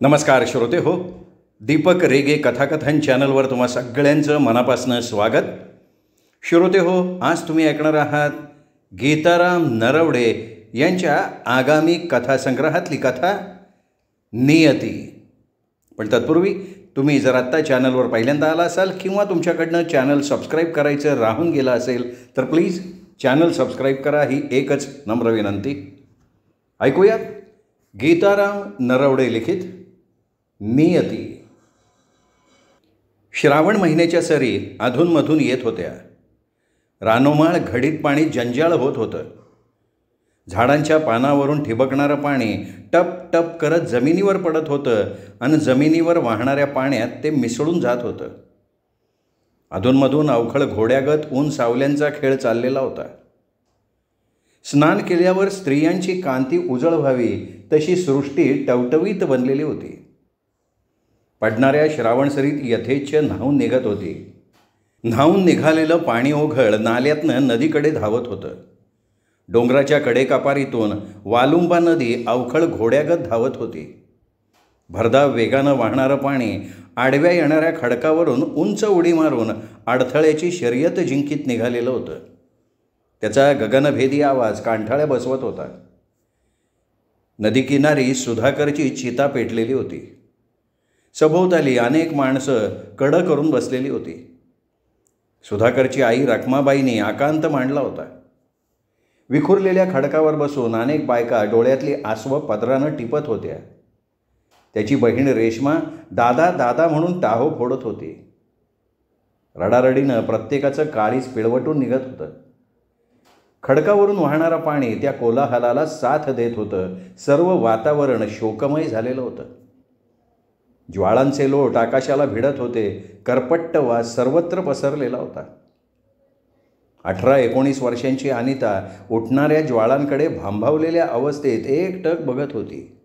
नमस्कार श्रोते हो, दीपक रेगे कथाकथन चॅनलवर तुम्हा सगळ्यांचं मनापासून स्वागत. श्रोते हो, आज तुम्ही ऐकणार आहात गीताराम नरवडे यांच्या आगामी कथासंग्रहातली कथा नियती. पण तत्पूर्वी तुम्ही जर आत्ता चॅनलवर पहिल्यांदा आला असाल किंवा तुमच्याकडनं चॅनल सबस्क्राईब करायचं राहून गेलं असेल तर प्लीज चॅनल सबस्क्राईब करा, ही एकच नम्र विनंती. ऐकूयात गीताराम नरवडे लिखित नियती. श्रावण महिन्याच्या सरी अधूनमधून येत होत्या. रानोमाळ घडीत पाणी जंजाळ होत होतं. झाडांच्या पानावरून ठिबकणारं पाणी टप टप करत जमिनीवर पडत होतं आणि जमिनीवर वाहणाऱ्या पाण्यात ते मिसळून जात होतं. अधूनमधून अवखळ घोड्यागत ऊन सावल्यांचा खेळ चाललेला होता. स्नान केल्यावर स्त्रियांची कांती उजळ व्हावी तशी सृष्टी टवटवीत बनलेली होती. पडणाऱ्या श्रावणसरीत यथेच्छ न्हावून निघत होती. न्हावून निघालेलं पाणी ओघळ नाल्यातनं नदीकडे धावत होतं. डोंगराच्या कडेकापारीतून वालुंबा नदी अवखळ घोड्यागत धावत होती. भरधाव वेगानं वाहणारं पाणी आडव्या येणाऱ्या खडकावरून उंच उडी मारून अडथळ्याची शर्यत जिंकीत निघालेलं होतं. त्याचा गगनभेदी आवाज कांठाळ्या बसवत होता. नदीकिनारी सुधाकरची चिता पेटलेली होती. सभोवताली अनेक माणसं कडं करून बसलेली होती. सुधाकरची आई रखमाबाईंनी आकांत मांडला होता. विखुरलेल्या खडकावर बसून अनेक बायका डोळ्यातली आसवं पदरानं टिपत होत्या. त्याची बहीण रेश्मा दादा दादा म्हणून टाहो फोडत होती. रडारडीनं प्रत्येकाचं काळीज पिळवटून निघत होतं. खडकावरून वाहणारं पाणी त्या कोलाहलाला साथ देत होतं. सर्व वातावरण शोकमय झालेलं होतं. ज्वाळांचे लोट आकाशाला भिडत होते. करपट्ट वास सर्वत्र पसरलेला होता. 18-19 वर्षांची अनिता उठणाऱ्या ज्वाळांकडे भांभावलेल्या अवस्थेत एकटक बघत होती.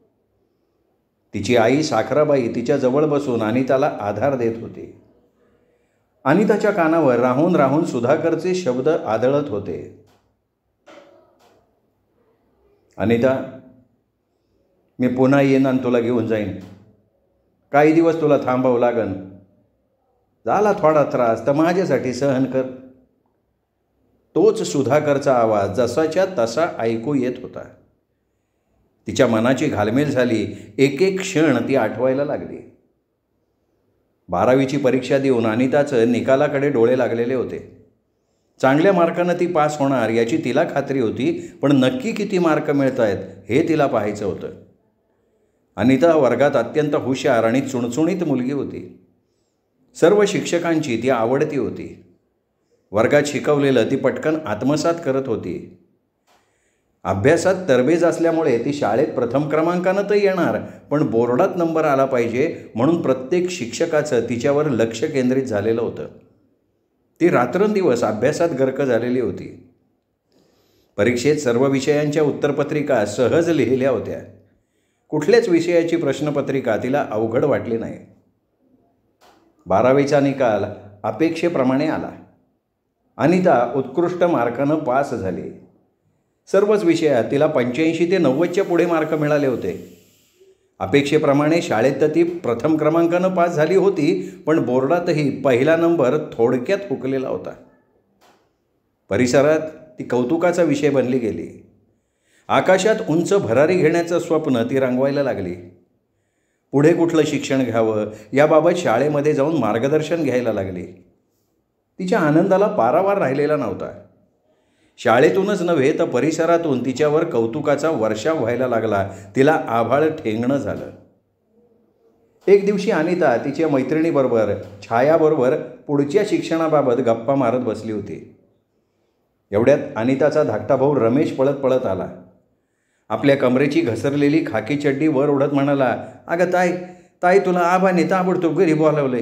तिची आई साखराबाई तिच्या जवळ बसून अनिताला आधार देत होती. अनिताच्या कानावर राहून राहून सुधाकरचे शब्द आदळत होते. अनिता, मी पुन्हा येईन आणि तुला घेऊन जाईन. काही दिवस तुला थांबावं लागन. झाला थोडा त्रास तर माझ्यासाठी सहन कर. तोच सुधाकरचा आवाज जसाच्या तसा ऐकू येत होता. तिच्या मनाची घालमेल झाली. एक एक क्षण ती आठवायला लागली. 12वीची परीक्षा देऊन अनिताचं निकालाकडे डोळे लागलेले होते. चांगल्या मार्कानं ती पास होणार याची तिला खात्री होती, पण नक्की किती मार्क मिळत आहेत हे तिला पाहायचं होतं. अनिता वर्गात अत्यंत हुशार आणि चुणचुणीत मुलगी होती. सर्व शिक्षकांची ती आवडती होती. वर्गात शिकवलेलं ती पटकन आत्मसात करत होती. अभ्यासात तरबेज असल्यामुळे ती शाळेत प्रथम क्रमांकानं तर येणार, पण बोर्डात नंबर आला पाहिजे म्हणून प्रत्येक शिक्षकाचं तिच्यावर लक्ष केंद्रित झालेलं होतं. ती रात्रंदिवस अभ्यासात गर्क झालेली होती. परीक्षेत सर्व विषयांच्या उत्तरपत्रिका सहज लिहिल्या होत्या. कुठल्याच विषयाची प्रश्नपत्रिका तिला अवघड वाटली नाही. 12वीचा निकाल अपेक्षेप्रमाणे आला. अनिता उत्कृष्ट मार्कानं पास झाली. सर्वच विषयात तिला 85 ते 90च्या पुढे मार्क मिळाले होते. अपेक्षेप्रमाणे शाळेत तर ती प्रथम क्रमांकानं पास झाली होती, पण बोर्डातही पहिला नंबर थोडक्यात हुकलेला होता. परिसरात ती कौतुकाचा विषय बनली गेली. आकाशात उंच भरारी घेण्याचं स्वप्न ती रंगवायला लागली. पुढे कुठलं शिक्षण घ्यावं याबाबत शाळेमध्ये जाऊन मार्गदर्शन घ्यायला लागली. तिच्या आनंदाला पारावार राहिलेला नव्हता. शाळेतूनच नव्हे तर परिसरातून तिच्यावर कौतुकाचा वर्षाव व्हायला लागला. तिला आभाळ ठेंगणं झालं. एक दिवशी अनिता तिच्या मैत्रिणीबरोबर छायाबरोबर पुढच्या शिक्षणाबाबत गप्पा मारत बसली होती. एवढ्यात अनिताचा धाकटा भाऊ रमेश पळत पळत आला. आपल्या कमरेची घसरलेली खाकी चड्डी वर ओढत म्हणाला, अगं ताई तुला आबाने ताबडतोब घरी बोलावले.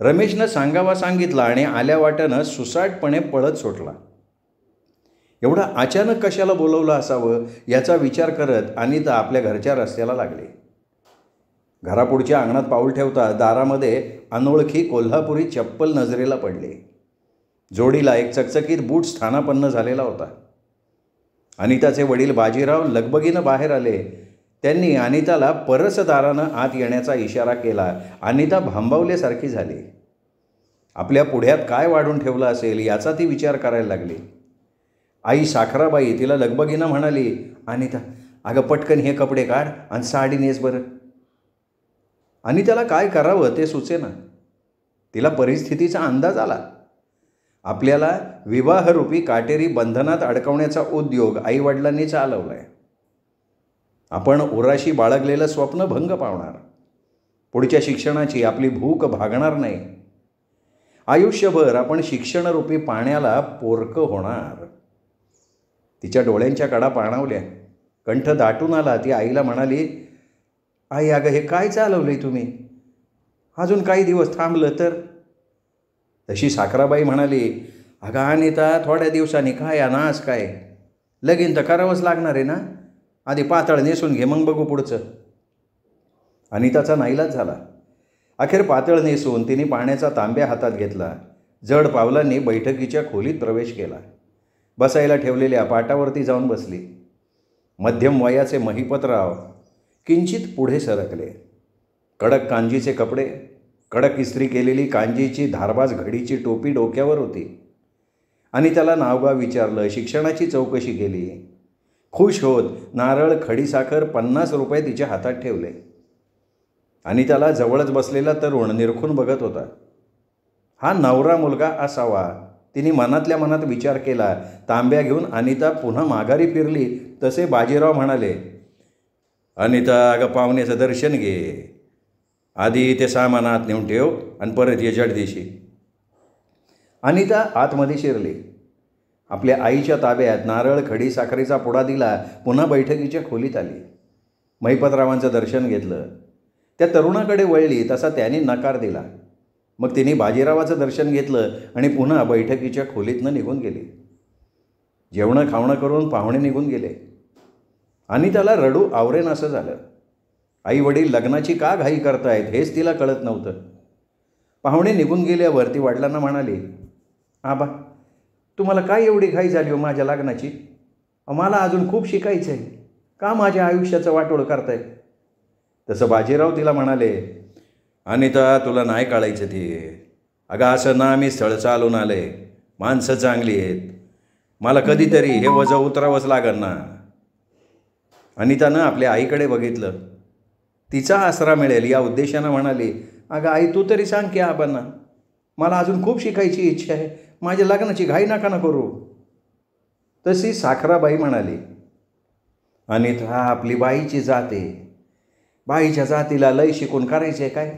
रमेशनं सांगावा सांगितला आणि आल्या वाट्यानं सुसाटपणे पळत सुटला. एवढा अचानक कशाला बोलवलं असावं याचा विचार करत अनिता आपल्या घरच्या रस्त्याला लागली. घरापुढच्या अंगणात पाऊल ठेवता दारामध्ये अनोळखी कोल्हापुरी चप्पल नजरेला पडली. जोडीला एक चकचकीत बूट स्थानापन्न झालेला होता. अनिताचे वडील बाजीराव लगबगीनं बाहेर आले. त्यांनी अनिताला परसदारानं आत येण्याचा इशारा केला. अनिता भांबावल्यासारखी झाली. आपल्या पुढ्यात काय वाढून ठेवलं असेल याचा ती विचार करायला लागली. आई साखराबाई तिला लगबगीनं म्हणाली, अनिता अगं पटकन हे कपडे काढ आणि साडी नेस बरं. अनिताला काय करावं ते सुचेना. तिला परिस्थितीचा अंदाज आला. आपल्याला विवाहरूपी काटेरी बंधनात अडकवण्याचा उद्योग आईवडिलांनी चालवला आहे. आपण उराशी बाळगलेलं स्वप्न भंग पावणार. पुढच्या शिक्षणाची आपली भूक भागणार नाही. आयुष्यभर आपण शिक्षणरूपी पाण्याला पोरकं होणार. तिच्या डोळ्यांच्या कडा पाणावल्या. कंठ दाटून आला. ती आईला म्हणाली, आई अगं हे काय चालवलंय तुम्ही? अजून काही दिवस थांबलं तर? तशी साखराबाई म्हणाली, अगं अनिता थोड्या दिवसांनी काय अनास काय, लगीन तर करावंच लागणार आहे ना. आधी पातळ नेसून घे मग बघू पुढचं. अनिताचा नाईलाज झाला. अखेर पातळ नेसून तिने पाण्याचा तांब्या हातात घेतला. जड पावलांनी बैठकीच्या खोलीत प्रवेश केला. बसायला ठेवलेल्या पाटावरती जाऊन बसली. मध्यम वयाचे महिपतराव किंचित पुढे सरकले. कडक कांजीचे कपडे, कडक इस्त्री केलेली कांजीची धारबाज घडीची टोपी डोक्यावर होती. आणि त्याला नावगाव विचारलं, शिक्षणाची चौकशी केली. खुश होत नारळ खडीसाखर 50 रुपये तिच्या हातात ठेवले. आणि त्याला जवळच बसलेला तरुण निरखून बघत होता. हा नवरा मुलगा असावा, तिने मनातल्या मनात विचार केला. तांब्या घेऊन अनिता पुन्हा माघारी फिरली तसे बाजीराव म्हणाले, अनिता अगं पाहुण्याचं दर्शन घे. आधी ते सामानात नेऊन ठेव आणि परत ये जडदिशी. अनिता आतमध्ये शिरली. आपल्या आईच्या ताब्यात नारळ खडी साखरेचा पुडा दिला. पुन्हा बैठकीच्या खोलीत आली. महिपतरावांचं दर्शन घेतलं. त्या तरुणाकडे वळली तसा त्याने नकार दिला. मग तिने बाजीरावाचं दर्शन घेतलं आणि पुन्हा बैठकीच्या खोलीतनं निघून गेली. जेवणं खावणं करून पाहुणे निघून गेले. आणि त्याला रडू आवरेन असं झालं. आई वडील लग्नाची का घाई करतायत हेच तिला कळत नव्हतं. पाहुणे निघून गेल्यावर ती वडिलांना म्हणाली, आबा तुम्हाला काय एवढी घाई झाली हो माझ्या लग्नाची? मला अजून खूप शिकायचं आहे. का माझ्या आयुष्याचं वाटोळ करताय? तसं बाजीराव तिला म्हणाले, अनिता तुला नाही कळायचं ते. अगं असं ना मी स्थळ चालून आले, माणसं चांगली आहेत, मला कधीतरी हे वजं उतरावंच लागेल ना. अनितानं आपल्या आईकडे बघितलं. तिचा आसरा मिळेल या उद्देशानं म्हणाली, अगं आई तू तरी सांग की आबांना, मला अजून खूप शिकायची इच्छा आहे, माझ्या लग्नाची घाई नका न करू. तशी साखराबाई म्हणाली, अनिता आपली बाईची जात आहे, बाईच्या जातीला लय शिकून करायचे काय?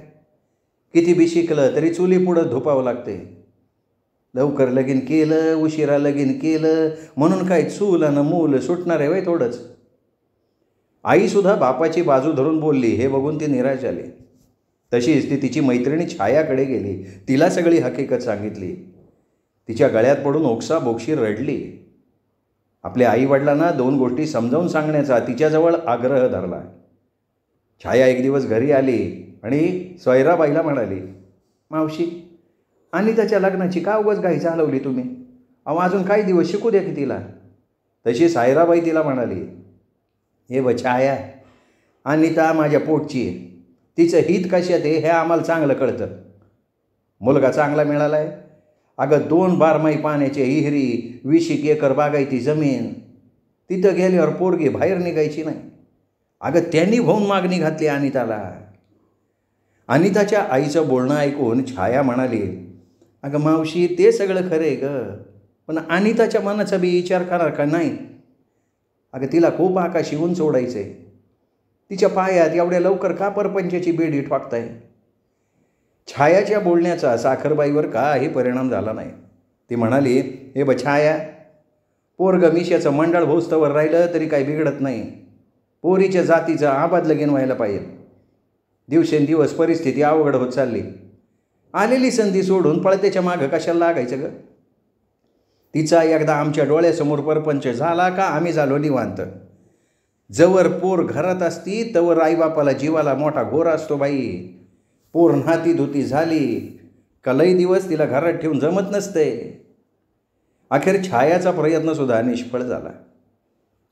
किती बी शिकलं तरी चुली पुढं धुपावं लागते. लवकर लगीन केलं उशिरा लगीन केलं म्हणून काय चूल आणि मूल सुटणार आहे वय थोडंच. आईसुद्धा बापाची बाजू धरून बोलली. हे बघून ती निराश झाली. तशीच ती तिची मैत्रिणी छायाकडे गेली. तिला सगळी हकीकत सांगितली. तिच्या गळ्यात पडून ओक्साबोक्षी रडली. आपल्या आईवडिलांना 2 गोष्टी समजावून सांगण्याचा तिच्याजवळ आग्रह धरला. छाया एक दिवस घरी आली आणि सोयराबाईला म्हणाली, मावशी अनिताच्या लग्नाची का उगाच घाई चालवली तुम्ही? अजून काही दिवस शिकू द्या की तिला. तशी सायराबाई तिला म्हणाली, हे व छाया, अनिता माझ्या पोटची आहे, तिचं हित कशात आहे हे आम्हाला चांगलं कळतं. मुलगा चांगला मिळाला आहे. अगं 2 बारमाही पाण्याचे विहिरी, 20 एकर बागायती जमीन, तिथं गेल्यावर पोरगी बाहेर निघायची नाही. अगं त्यांनी भाऊन मागणी घातली अनिताला. अनिताच्या आईचं बोलणं ऐकून छाया म्हणाली, अगं मावशी ते सगळं खरं आहे गं, पण अनिताच्या मनाचा बी विचार करणार का नाही? अगं तिला खूप आकाशी उंच सोडायचं आहे. तिच्या पायात एवढ्या लवकर का परपंचाची बेडी ठोकताय? छायाच्या बोलण्याचा साखरबाईवर काही परिणाम झाला नाही. ती म्हणाली, हे ब छाया, पोरग मिशाचं मंडळ भोस्तवर राहिलं तरी काही बिघडत नाही. पोरीच्या जातीचं आबाद लगीन व्हायला पाहिजे. दिवसेंदिवस परिस्थिती अवघड होत चालली. आलेली संधी सोडून पळत्याच्या मागं कशाला लागायचं ग? तिचा एकदा आमच्या डोळ्यासमोर परपंच झाला का आम्ही झालो निवांत. जवर पोर घरात असती तवर आईबापाला जीवाला मोठा घोर असतो बाई. पोर नाती धुती झाली का लई दिवस तिला घरात ठेवून जमत नसते. अखेर छायाचा प्रयत्नसुद्धा निष्फळ झाला.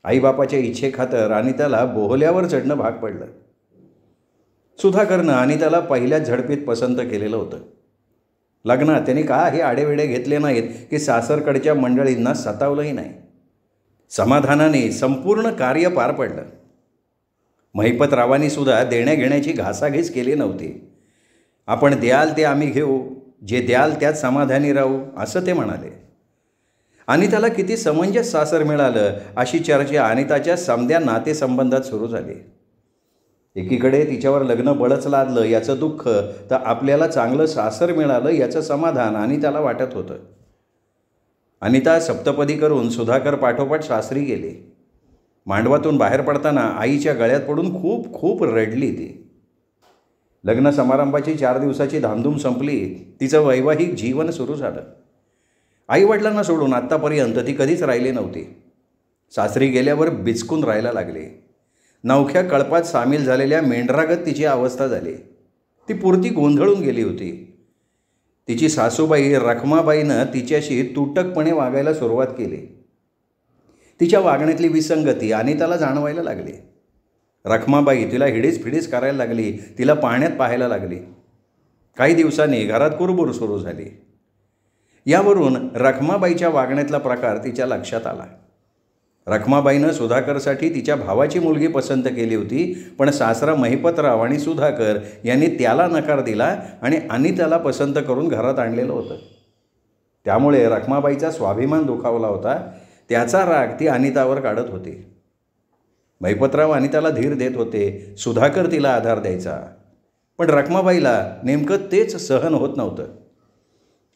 आईबापाच्या इच्छेखातर अनिताला बोहल्यावर चढणं भाग पडलं. सुधाकरनं अनिताला पहिल्याच झडपीत पसंत केलेलं होतं. लग्नात त्याने काही आडेवेडे घेतले नाहीत की सासरकडच्या मंडळींना सतावलंही नाही. समाधानाने संपूर्ण कार्य पार पडलं. महिपतरावांनी सुद्धा देण्याघेण्याची घासाघीस केली नव्हती. आपण द्याल ते आम्ही घेऊ, जे द्याल त्यात समाधानी राहू, असं ते म्हणाले. अनिताला किती समंजस सासर मिळालं अशी चर्चा अनिताच्या समध्या नातेसंबंधात सुरू झाली. एकीकडे तिच्यावर लग्न बळच लादलं याचं दुःख, तर आपल्याला चांगलं सासर मिळालं याचं समाधान अनिताला वाटत होतं. अनिता सप्तपदी करून सुधाकर पाठोपाठ सासरी गेली. मांडवातून बाहेर पडताना आईच्या गळ्यात पडून खूप खूप रडली ती. लग्न समारंभाची 4 दिवसाची धामधूम संपली. तिचं वैवाहिक जीवन सुरू झालं. आईवडिलांना सोडून आत्तापर्यंत ती कधीच राहिली नव्हती. सासरी गेल्यावर बिचकून राहायला लागली. नवख्या कळपात सामील झालेल्या मेंढरागत तिची अवस्था झाली. ती पुरती गोंधळून गेली होती. तिची सासूबाई रखमाबाईनं तिच्याशी तुटकपणे वागायला सुरुवात केली. तिच्या वागण्यातली विसंगती अनिताला जाणवायला लागली. रखमाबाई तिला हिडीस करायला लागली. तिला पाण्यात पाहायला लागली. काही दिवसांनी घरात कुरबुर सुरू झाली. यावरून रखमाबाईच्या वागण्यातला प्रकार तिच्या लक्षात आला. रखमाबाईनं सुधाकरसाठी तिच्या भावाची मुलगी पसंत केली होती, पण सासरा महिपतराव आणि सुधाकर यांनी त्याला नकार दिला आणि अनिताला पसंत करून घरात आणलेलं होतं. त्यामुळे रखमाबाईचा स्वाभिमान दुखावला होता. त्याचा राग ती अनितावर काढत होती. महिपतराव अनिताला धीर देत होते. सुधाकर तिला आधार द्यायचा. पण रखमाबाईला नेमकं तेच सहन होत नव्हतं.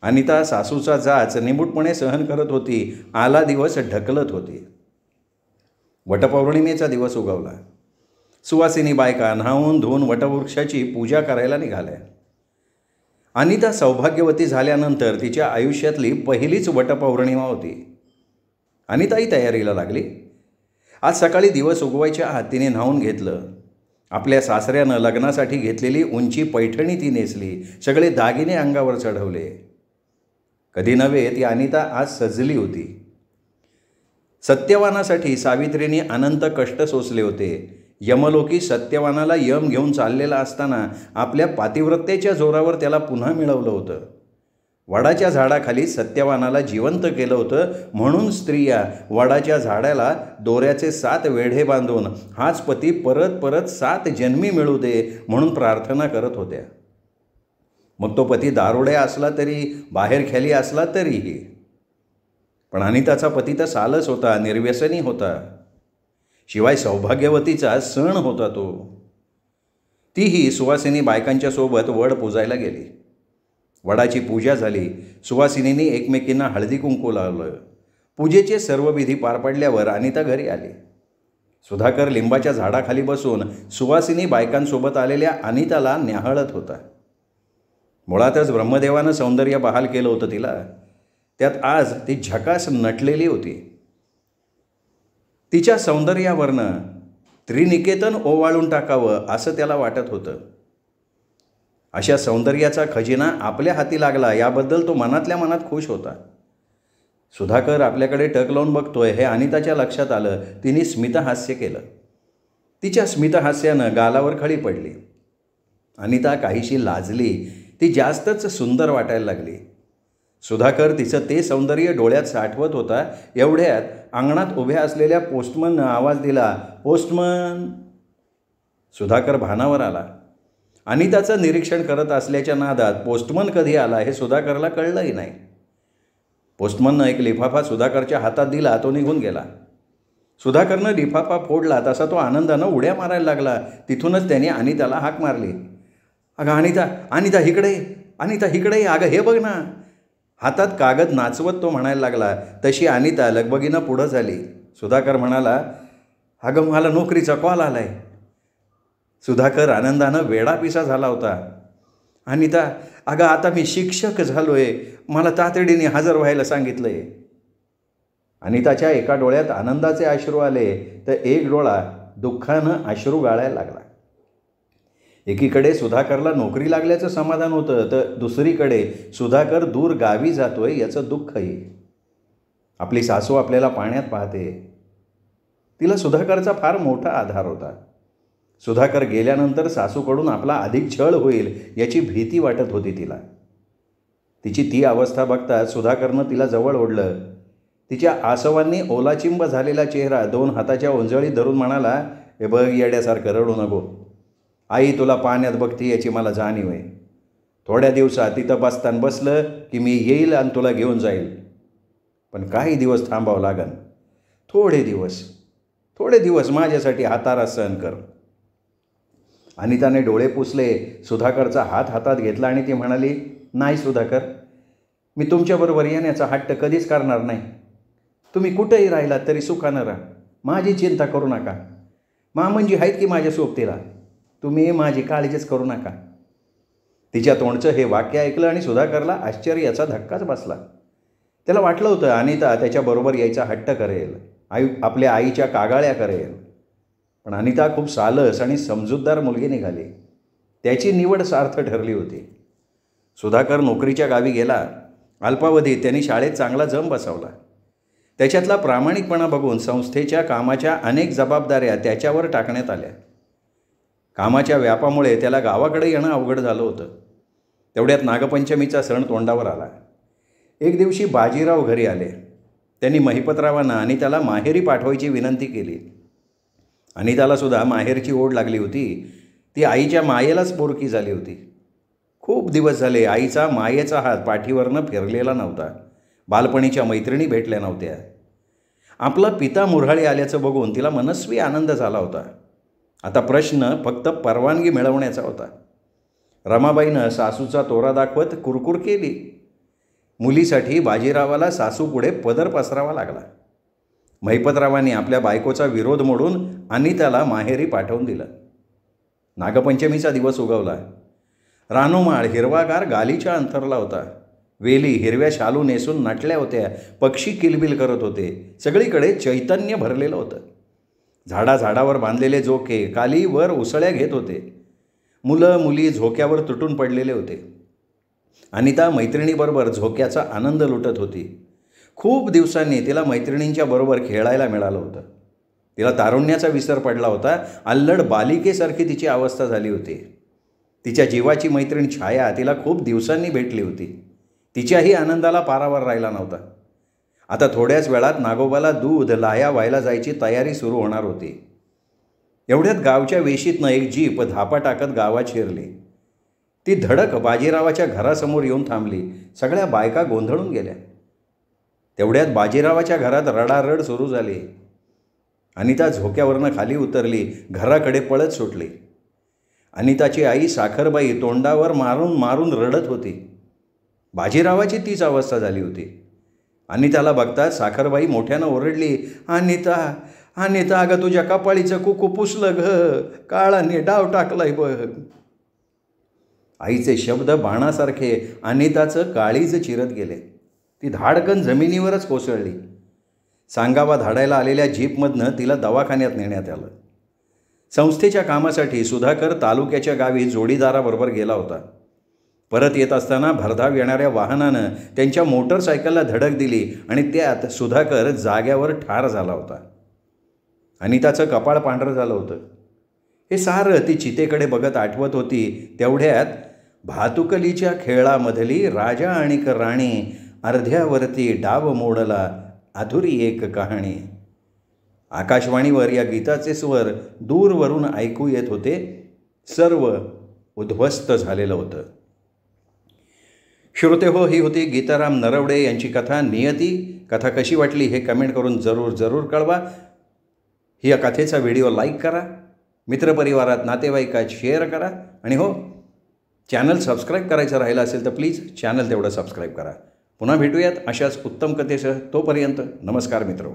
अनिता सासूचा जाच निमूटपणे सहन करत होती. आला दिवस ढकलत होती. वटपौर्णिमेचा दिवस उगवला. सुवासिनी बायका न्हावून धुवून वटवृक्षाची पूजा करायला निघाल्या. अनिता सौभाग्यवती झाल्यानंतर तिच्या आयुष्यातली पहिलीच वटपौर्णिमा होती. अनिताही तयारीला लागली. आज सकाळी दिवस उगवायच्या आत तिने न्हावून घेतलं. आपल्या सासऱ्यानं लग्नासाठी घेतलेली उंची पैठणी ती नेसली. सगळे दागिने अंगावर चढवले. कधी नव्हे ती अनिता आज सजली होती. सत्यवानासाठी सावित्रीने अनंत कष्ट सोसले होते. यमलोकी सत्यवानाला यम घेऊन चाललेला असताना आपल्या पातिव्रत्याच्या जोरावर त्याला पुन्हा मिळवलं होतं. वडाच्या झाडाखाली सत्यवानाला जिवंत केलं होतं. म्हणून स्त्रिया वडाच्या झाडाला दोऱ्याचे 7 वेढे बांधून हाच पती परत परत 7 जन्मी मिळू दे म्हणून प्रार्थना करत होत्या. मग तो पती दारुड्या असला तरी, बाहेर खेली असला तरीही. पण अनिताचा पती तर सालच होता, निर्व्यसनी होता. शिवाय सौभाग्यवतीचा सण होता तो. तीही सुवासिनी बायकांच्या सोबत वड पूजायला गेली. वडाची पूजा झाली. सुवासिनींनी एकमेकींना हळदी कुंकू लावलं. पूजेचे सर्व विधी पार पडल्यावर अनिता घरी आली. सुधाकर लिंबाच्या झाडाखाली बसून सुवासिनी बायकांसोबत आलेल्या अनिताला न्याहाळत होता. मुळातच ब्रह्मदेवानं सौंदर्य बहाल केलं होतं तिला. त्यात आज ती झकास नटलेली होती. तिच्या सौंदर्यावरनं त्रिनिकेतन ओवाळून टाकावं असं त्याला वाटत होतं. अशा सौंदर्याचा खजिना आपल्या हाती लागला याबद्दल तो मनातल्या मनात खुश होता. सुधाकर आपल्याकडे टक लावून बघतोय हे अनिताच्या लक्षात आलं. तिने स्मितहास्य केलं. तिच्या स्मितहास्यानं गालावर खळी पडली. अनिता काहीशी लाजली. ती जास्तच सुंदर वाटायला लागली. सुधाकर तिचं ते सौंदर्य डोळ्यात साठवत होता. एवढ्यात अंगणात उभ्या असलेल्या पोस्टमननं आवाज दिला, पोस्टमन. सुधाकर भानावर आला. अनिताचं निरीक्षण करत असल्याच्या नादात पोस्टमन कधी आला हे सुधाकरला कळलंही नाही. पोस्टमननं एक लिफाफा सुधाकरच्या हातात दिला. तो निघून गेला. सुधाकरनं लिफाफा फोडला तसा तो आनंदानं उड्या मारायला लागला. तिथूनच त्याने अनिताला हाक मारली, अगं अनिता, अनिता इकडे, अनिता इकडे, अगं हे बघ ना. हातात कागद नाचवत तो म्हणायला लागला. तशी अनिता लगबगीनं पुढं झाली. सुधाकर म्हणाला, अगं मला नोकरीचा कॉल आला आहे. सुधाकर आनंदानं वेडापिसा झाला होता. अनिता, अगं आता मी शिक्षक झालो आहे, मला तातडीने हजर व्हायला सांगितलं आहे. अनिताच्या एका डोळ्यात आनंदाचे अश्रू आले तर एक डोळा दुःखानं अश्रू गाळायला लागला. एकीकडे सुधाकरला नोकरी लागल्याचं समाधान होतं तर दुसरीकडे सुधाकर दूर गावी जातोय याचं दुःखही. आपली सासू आपल्याला पाण्यात पाहते. तिला सुधाकरचा फार मोठा आधार होता. सुधाकर गेल्यानंतर सासूकडून आपला अधिक छळ होईल याची भीती वाटत होती तिला. तिची ती अवस्था बघता सुधाकरनं तिला जवळ ओढलं. तिच्या आसवांनी ओलाचिंब झालेला चेहरा 2 हाताच्या ओंजळीत धरून म्हणाला, हे बघ येड्यासारखं रडू नको. आई तुला पाण्यात बघती याची मला जाणीव आहे. थोड्या दिवसात तिथं बसताना बसलं की मी येईल आणि तुला घेऊन जाईल. पण काही दिवस थांबावं लागन. थोडे दिवस माझ्यासाठी हातारा सहन कर. अनिताने डोळे पुसले. सुधाकरचा हात हातात घेतला आणि ती म्हणाली, नाही सुधाकर, मी तुमच्याबरोबर येण्याचा हट्ट कधीच करणार नाही. तुम्ही कुठेही राहिलात तरी सुखानं राहा. माझी चिंता करू नका. मामंजी आहेत की माझ्या सोबतीला. तुम्ही माझी काळजीच करू नका. तिच्या तोंडचं हे वाक्य ऐकलं आणि सुधाकरला आश्चर्याचा धक्काच बसला. त्याला वाटलं होतं अनिता त्याच्याबरोबर यायचा हट्ट करेल, आपल्या आईच्या कागाळ्या करेल. पण अनिता खूप सालस आणि समजूतदार मुलगी निघाली. त्याची निवड सार्थ ठरली होती. सुधाकर नोकरीच्या गावी गेला. अल्पावधीत त्यांनी शाळेत चांगला जम बसवला. त्याच्यातला प्रामाणिकपणा बघून संस्थेच्या कामाच्या अनेक जबाबदाऱ्या त्याच्यावर टाकण्यात आल्या. कामाच्या व्यापामुळे त्याला गावाकडे येणं अवघड झालं होतं. तेवढ्यात नागपंचमीचा सण तोंडावर आला. एक दिवशी बाजीराव घरी आले. त्यांनी महिपतरावांना आणि त्याला माहेरी पाठवायची विनंती केली. आणि त्यालासुद्धा माहेरची ओढ लागली होती. ती आईच्या मायेलाच पोरकी झाली होती. खूप दिवस झाले आईचा मायेचा हात पाठीवरनं फिरलेला नव्हता. बालपणीच्या मैत्रिणी भेटल्या नव्हत्या. आपला पिता मुऱ्हाळी आल्याचं बघून तिला मनस्वी आनंद झाला होता. आता प्रश्न फक्त परवानगी मिळवण्याचा होता. रमाबाईनं सासूचा तोरा दाखवत कुरकुर केली. मुलीसाठी बाजीरावाला सासूपुढे पदर पसरावा लागला. महिपतरावांनी आपल्या बायकोचा विरोध मोडून अनिताला माहेरी पाठवून दिलं. नागपंचमीचा दिवस उगवला. रानोमाळ हिरवागार गालीच्या अंतरला होता. वेली हिरव्या शालू नेसून नटल्या होत्या. पक्षी किलबिल करत होते. सगळीकडे चैतन्य भरलेलं होतं. झाडावर बांधलेले झोके कालीवर उसळ्या घेत होते. मुलं मुली झोक्यावर तुटून पडलेले होते. अनिता मैत्रिणीबरोबर झोक्याचा आनंद लुटत होती. खूप दिवसांनी तिला मैत्रिणींच्या बरोबर खेळायला मिळालं होतं. तिला तारुण्याचा विसर पडला होता. अल्लड बालिकेसारखी तिची अवस्था झाली होती. तिच्या जीवाची मैत्रीण छाया तिला खूप दिवसांनी भेटली होती. तिच्याही आनंदाला पारावर राहिला नव्हता. आता थोड्याच वेळात नागोबाला दूध लाया व्हायला जायची तयारी सुरू होणार होती. एवढ्यात गावच्या वेशीतनं एक जीप धापा टाकत गावात शिरली. ती धडक बाजीरावाच्या घरासमोर येऊन थांबली. सगळ्या बायका गोंधळून गेल्या. तेवढ्यात बाजीरावाच्या घरात रडारड सुरू झाली. अनिता झोक्यावरनं खाली उतरली. घराकडे पळत सुटली. अनिताची आई साखरबाई तोंडावर मारून रडत होती. बाजीरावाची तीच अवस्था झाली होती. अनिताला बघता साखरबाई मोठ्यानं ओरडली, अनिता अनिता, अगं तुझ्या कपाळीचं कुकू पुसलं ग, काळाने डाव टाकलाय बघ. आईचे शब्द बाणासारखे अनिताचं काळीज चिरत गेले. ती धाडकन जमिनीवरच कोसळली. सांगावा धाडायला आलेल्या जीपमधनं तिला दवाखान्यात नेण्यात आलं. संस्थेच्या कामासाठी सुधाकर तालुक्याच्या गावी जोडीदाराबरोबर गेला होता. परत येत असताना भरधाव येणाऱ्या वाहनानं त्यांच्या मोटरसायकलला धडक दिली आणि त्यात सुधाकर जाग्यावर ठार झाला होता. अनिताचं कपाळ पांढरं झालं होतं. हे सारं ती चितेकडे बघत आठवत होती. तेवढ्यात भातुकलीच्या खेळामधली राजा आणि राणी, अर्ध्यावरती डाव मोडला, अधुरी एक कहाणी. आकाशवाणीवर या गीताचे स्वर दूरवरून ऐकू येत होते. सर्व उद्ध्वस्त झालेलं होतं. श्रोते हो, ही होती गीताराम नरवडे यांची कथा नियती. कथा कशी वाटली हे कमेंट करून जरूर कळवा. ही कथेचा व्हिडिओ लाईक करा, मित्रपरिवारात नातेवाईकात शेअर करा आणि हो, चॅनल सबस्क्राईब करायचं राहिलं असेल तर प्लीज चॅनल तेवढं सबस्क्राईब करा. पुन्हा भेटूयात अशाच उत्तम कथेसह. तोपर्यंत नमस्कार मित्रहो.